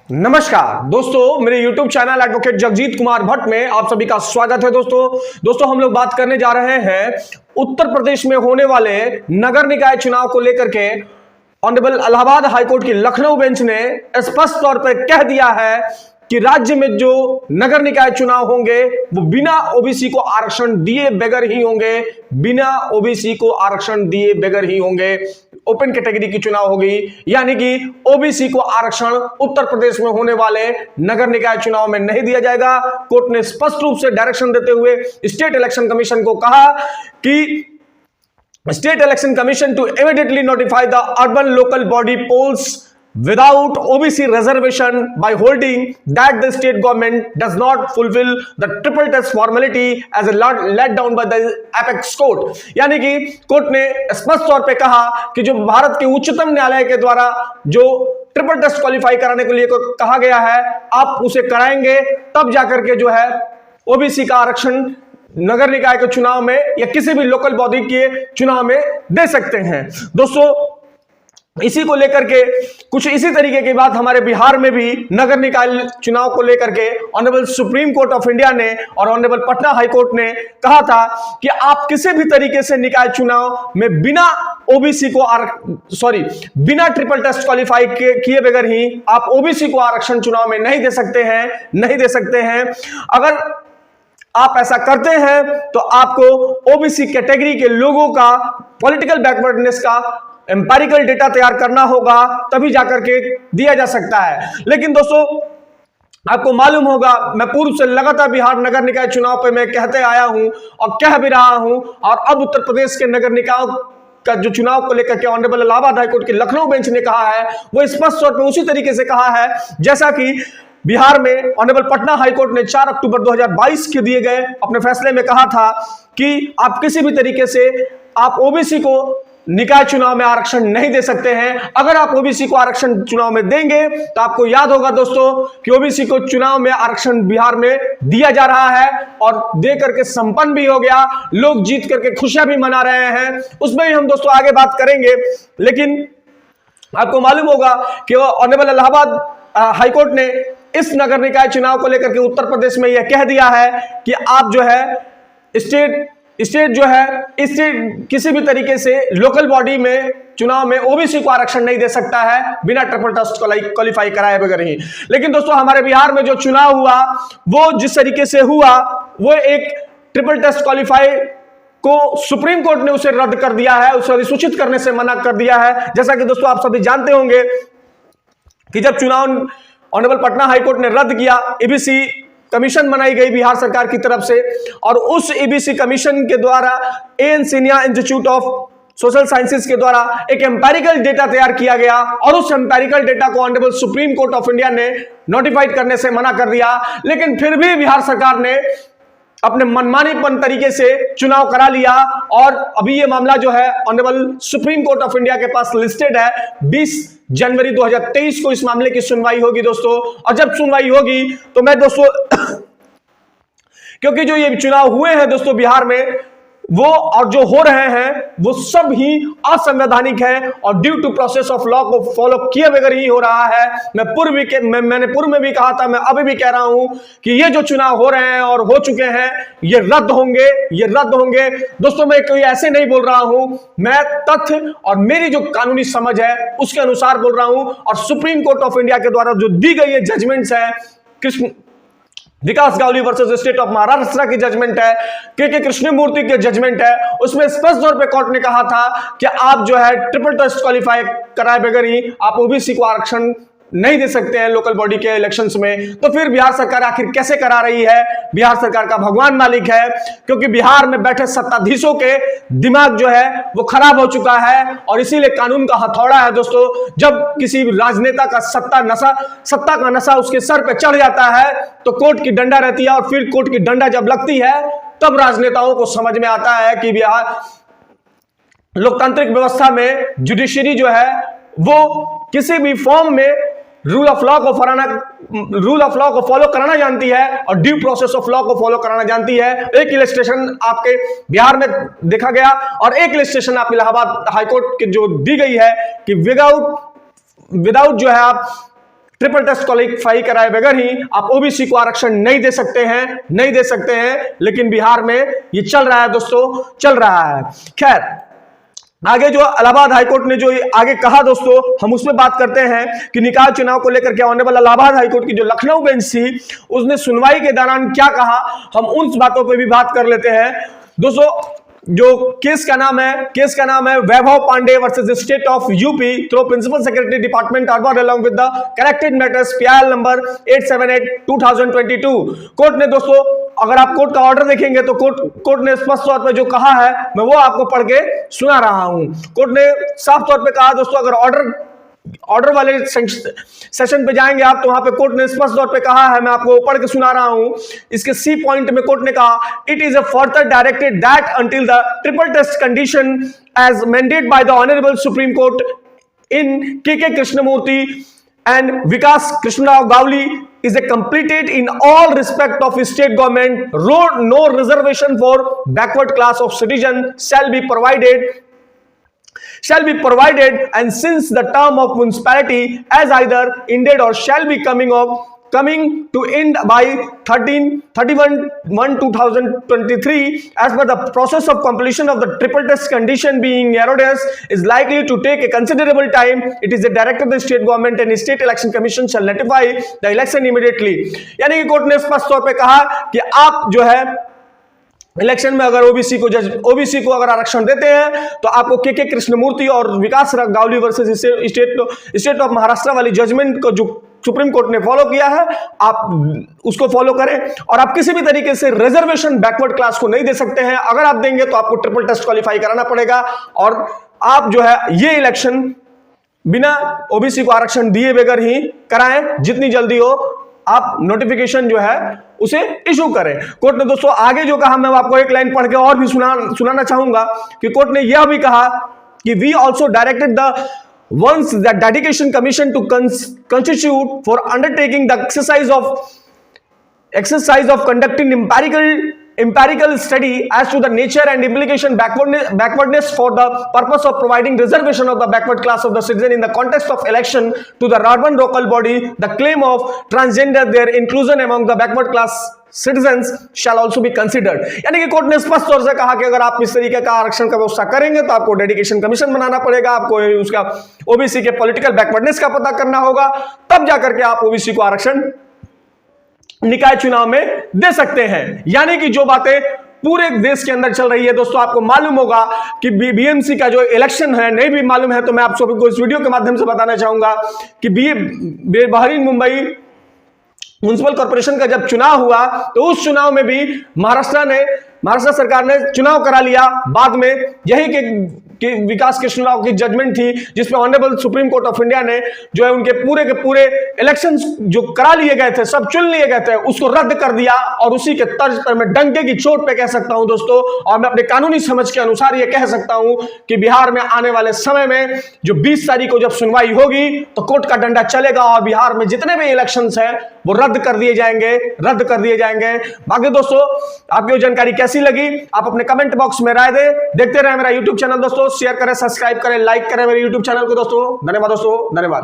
नमस्कार दोस्तों, मेरे YouTube channel advocate Jagjit Kumar Bhatt में आप सभी का स्वागत है। दोस्तों हम लोग बात करने जा रहे हैं उत्तर प्रदेश में होने वाले नगर निकाय चुनाव को लेकर के। ऑनरेबल इलाहाबाद हाईकोर्ट की लखनऊ बेंच ने स्पष्ट तौर पर कह दिया है कि राज्य में जो नगर निकाय चुनाव होंगे वो बिना ओबीसी को आरक्षण दिए बगैर ही होंगे, बिना ओबीसी को आरक्षण दिए बगैर ही होंगे। ओपन कैटेगरी की चुनाव होगी, यानी कि ओबीसी को आरक्षण उत्तर प्रदेश में होने वाले नगर निकाय चुनाव में नहीं दिया जाएगा। कोर्ट ने स्पष्ट रूप से डायरेक्शन देते हुए स्टेट इलेक्शन कमीशन को कहा कि State Election Commission to immediately notify the urban local body polls without OBC reservation by holding that the state government does not fulfill the triple test formality as a let down by the apex court। यानी कि court ने स्पष्ट तौर पे कहा कि जो भारत के उच्चतम न्यायालय के द्वारा जो ट्रिपल टेस्ट क्वालिफाई कराने के लिए कहा गया है, आप उसे कराएंगे तब जाकर के जो है ओबीसी का आरक्षण नगर निकाय के चुनाव में या किसी भी लोकल बॉडी के चुनाव में दे सकते हैं। दोस्तों इसी को लेकर के कुछ इसी तरीके की बात हमारे बिहार में भी नगर निकाय चुनाव को लेकर के honourable supreme court of India ने और ऑनरेबल पटना हाई कोर्ट ने कहा था कि आप किसी भी तरीके से निकाय चुनाव में बिना ओबीसी को बिना ट्रिपल टेस्ट क्वालिफाई किए बगैर ही आप ओबीसी को आरक्षण चुनाव में नहीं दे सकते हैं। अगर आप ऐसा करते हैं तो आपको ओबीसी कैटेगरी के लोगों का पॉलिटिकल बैकवर्डनेस का एम्पिरिकल डेटा तैयार करना होगा, तभी जाकर के दिया जा सकता है। लेकिन दोस्तों आपको मालूम होगा, मैं पूर्व से लगातार बिहार नगर निकाय चुनाव पे मैं कहते आया हूं और कह भी रहा हूं, और अब उत्तर प्रदेश के नगर निकाय का जो चुनाव को लेकर के ऑनरेबल इलाहाबाद हाईकोर्ट की लखनऊ बेंच ने कहा है, वो स्पष्ट तौर पर उसी तरीके से कहा है जैसा कि बिहार में ऑनरेबल पटना हाईकोर्ट ने 4 अक्टूबर 2022 के दिए गए अपने फैसले में कहा था कि आप किसी भी तरीके से आप ओबीसी को निकाय चुनाव में आरक्षण नहीं दे सकते हैं। अगर आप ओबीसी को आरक्षण चुनाव में देंगे तो आपको याद होगा दोस्तों कि ओबीसी को चुनाव में आरक्षण बिहार में दिया जा रहा है और दे करके संपन्न भी हो गया, लोग जीत करके खुशियां भी मना रहे हैं। उसमें भी हम दोस्तों आगे बात करेंगे। लेकिन आपको मालूम होगा कि ऑनरेबल इलाहाबाद हाईकोर्ट ने इस नगर निकाय चुनाव को लेकर के उत्तर प्रदेश में यह कह दिया है कि आप जो है स्टेट किसी भी तरीके से लोकल बॉडी में चुनाव में ओबीसी को आरक्षण नहीं दे सकता है बिना ट्रिपल टेस्ट क्वालिफाई कराए बगैर ही। लेकिन दोस्तों हमारे बिहार में जो चुनाव हुआ वो जिस तरीके से हुआ, वो एक ट्रिपल टेस्ट क्वालिफाई को सुप्रीम कोर्ट ने उसे रद्द कर दिया है, उसे अधिसूचित करने से मना कर दिया है। जैसा कि दोस्तों आप सभी जानते होंगे कि जब चुनाव ऑनरेबल पटना हाईकोर्ट ने रद्द किया, ईबीसी कमीशन बनाई गई बिहार सरकार की तरफ से, और उस ईबीसी कमीशन के द्वारा AN Sinha institute of social sciences के द्वारा एक एम्पिरिकल डेटा तैयार किया गया और उस एम्पिरिकल डेटा को honourable supreme court of India ने नोटिफाइड करने से मना कर दिया। लेकिन फिर भी बिहार सरकार ने अपने मनमानीपन तरीके से चुनाव करा लिया और अभी ये मामला जो है honourable supreme court of India के पास लिस्टेड है। 20 जनवरी 2023 को इस मामले की सुनवाई होगी दोस्तों, और जब सुनवाई होगी तो मैं दोस्तों क्योंकि जो ये चुनाव हुए हैं दोस्तों बिहार में वो और जो हो रहे हैं वो सब ही असंवैधानिक है और due to process of law को फॉलो किए बगैर ही हो रहा है। मैंने पूर्व में भी कहा था, मैं अभी भी कह रहा हूं कि ये जो चुनाव हो रहे हैं और हो चुके हैं ये रद्द होंगे। दोस्तों मैं कोई ऐसे नहीं बोल रहा हूं, मैं तथ्य और मेरी जो कानूनी समझ है उसके अनुसार बोल रहा हूं। और सुप्रीम कोर्ट ऑफ इंडिया के द्वारा जो दी गई है जजमेंट्स है, Krishna Vikas Gawli versus state of Maharashtra की जजमेंट है, के कृष्णमूर्ति के जजमेंट है, उसमें स्पष्ट तौर पे कोर्ट ने कहा था कि आप जो है ट्रिपल टेस्ट क्वालिफाई कराए बगैर ही आप ओबीसी को आरक्षण नहीं दे सकते हैं लोकल बॉडी के इलेक्शंस में। तो फिर बिहार सरकार आखिर कैसे करा रही है? बिहार सरकार का भगवान मालिक है, क्योंकि बिहार में बैठे सत्ताधीशों के दिमाग जो है वो खराब हो चुका है और इसीलिए कानून का हथौड़ा है दोस्तों। जब किसी राजनेता का सत्ता का नशा उसके सर पे चढ़ जाता है तो कोर्ट की डंडा रहती है, और फिर कोर्ट की डंडा जब लगती है तब राजनेताओं को समझ में आता है कि बिहार लोकतांत्रिक व्यवस्था में जुडिशरी जो है वो किसी भी फॉर्म में रूल ऑफ लॉ को फॉलो कराना जानती है और ड्यू प्रोसेस ऑफ लॉ को फॉलो कराना जानती है। एक इलस्ट्रेशन आपके बिहार में देखा गया और एक इलस्ट्रेशन आप इलाहाबाद हाईकोर्ट की जो दी गई है कि विदाउट जो है आप ट्रिपल टेस्ट क्वालिफाई कराए बगैर ही आप ओबीसी को आरक्षण नहीं दे सकते हैं, लेकिन बिहार में ये चल रहा है दोस्तों, चल रहा है। खैर, आगे जो इलाहाबाद हाईकोर्ट ने जो आगे कहा दोस्तों, हम उसमें बात करते हैं कि निकाय चुनाव को लेकर के आने वाला इलाहाबाद हाईकोर्ट की जो लखनऊ बेंच थी, उसने सुनवाई के दौरान क्या कहा, हम उन बातों पे भी बात कर लेते हैं दोस्तों। जो केस का नाम है Vaibhav Pandey versus state of UP through principal secretary department urban along with the connected matters PIL number 878/2022। Court ने दोस्तों, अगर आप कोर्ट का ऑर्डर देखेंगे तो कोर्ट ने स्पष्ट तौर पे जो कहा है मैं वो आपको पढ़ के सुना रहा हूं। कोर्ट ने साफ तौर पे कहा दोस्तों, अगर ऑर्डर वाले सेशन पे जाएंगे आप तो वहां पे कोर्ट ने स्पष्ट तौर पे कहा है, मैं आपको पढ़ के सुना रहा हूं। इसके सी पॉइंट में कोर्ट ने कहा, it is a further directed that until the triple test condition as mandated by the honourable supreme court in KK Krishnamurthy and Vikas Krishnarao Gawli is a completed in all respect of state government, no reservation for backward class of citizen shall be provided, and since the term of municipality as either ended or shall be coming to end by 31/1/2023, as per the process of completion of the triple test condition being erroneous is likely to take a considerable time, it is directed the state government and state election commission shall notify the election immediately। यानी कि court ने स्पष्ट तौर पे कहा कि आप जो है इलेक्शन में अगर ओबीसी को अगर आरक्षण देते हैं तो आपको KK कृष्णमूर्ति और Vikas Gawli versus state of Maharashtra वाली जजमेंट को जो सुप्रीम कोर्ट ने फॉलो किया है, आप उसको फॉलो करें और आप किसी भी तरीके से रिजर्वेशन बैकवर्ड क्लास को नहीं दे सकते हैं। अगर आप देंगे तो आपको ट्रिपल टेस्ट क्वालिफाई कराना पड़ेगा और आप जो है ये इलेक्शन बिना ओबीसी को आरक्षण दिए बगैर ही कराएं, जितनी जल्दी हो आप नोटिफिकेशन जो है उसे इशू करें। कोर्ट ने दोस्तों आगे जो कहा, मैं आपको एक लाइन पढ़ के और भी सुनाना चाहूंगा कि कोर्ट ने यह भी कहा कि we also directed the once the dedication commission to constitute for undertaking the exercise of conducting empirical study as to the nature and implication backwardness for the purpose of providing reservation of the backward class of the citizen in the context of election to the urban local body, the claim of transgender their inclusion among the backward class citizens shall also be considered। यानी कि court ने स्पष्ट तौर से कहा कि अगर आप इस तरीके का आरक्षण का व्यवस्था करेंगे तो आपको डेडिकेशन कमीशन बनाना पड़ेगा, आपको उसका ओबीसी के पॉलिटिकल बैकवर्डनेस का पता करना होगा, तब जाकर के आप ओबीसी को आरक्षण निकाय चुनाव में दे सकते हैं। यानी कि जो बातें पूरे देश के अंदर चल रही है दोस्तों, आपको मालूम होगा कि BMC का जो इलेक्शन है, नहीं भी मालूम है तो मैं आप सभी को इस वीडियो के माध्यम से बताना चाहूंगा कि बहरीन मुंबई म्युनिसिपल कॉर्पोरेशन का जब चुनाव हुआ तो उस चुनाव में भी महाराष्ट्र सरकार ने चुनाव करा लिया। बाद में यही कि विकास कृष्णराव की जजमेंट थी जिसमें honourable supreme court of India ने जो है उनके पूरे इलेक्शंस जो करा लिए गए थे, सब चुन लिए गए थे, उसको रद्द कर दिया। और उसी के तर्ज पर मैं डंके की चोट पे कह सकता हूं दोस्तों, और मैं अपने कानूनी समझ के अनुसार ये कह सकता हूं कि बिहार में आने वाले समय में जो 20 तारीख को जब सुनवाई होगी तो कोर्ट का डंडा चलेगा और बिहार में जितने भी इलेक्शंस हैं वो रद्द कर दिए जाएंगे। बाकी दोस्तों आपकी जानकारी कैसी लगी आप अपने कमेंट बॉक्स में राय दे। देखते रहे मेरा यूट्यूब चैनल दोस्तों, शेयर करें, सब्सक्राइब करें, लाइक करें मेरे यूट्यूब चैनल को दोस्तों। धन्यवाद दोस्तों, धन्यवाद।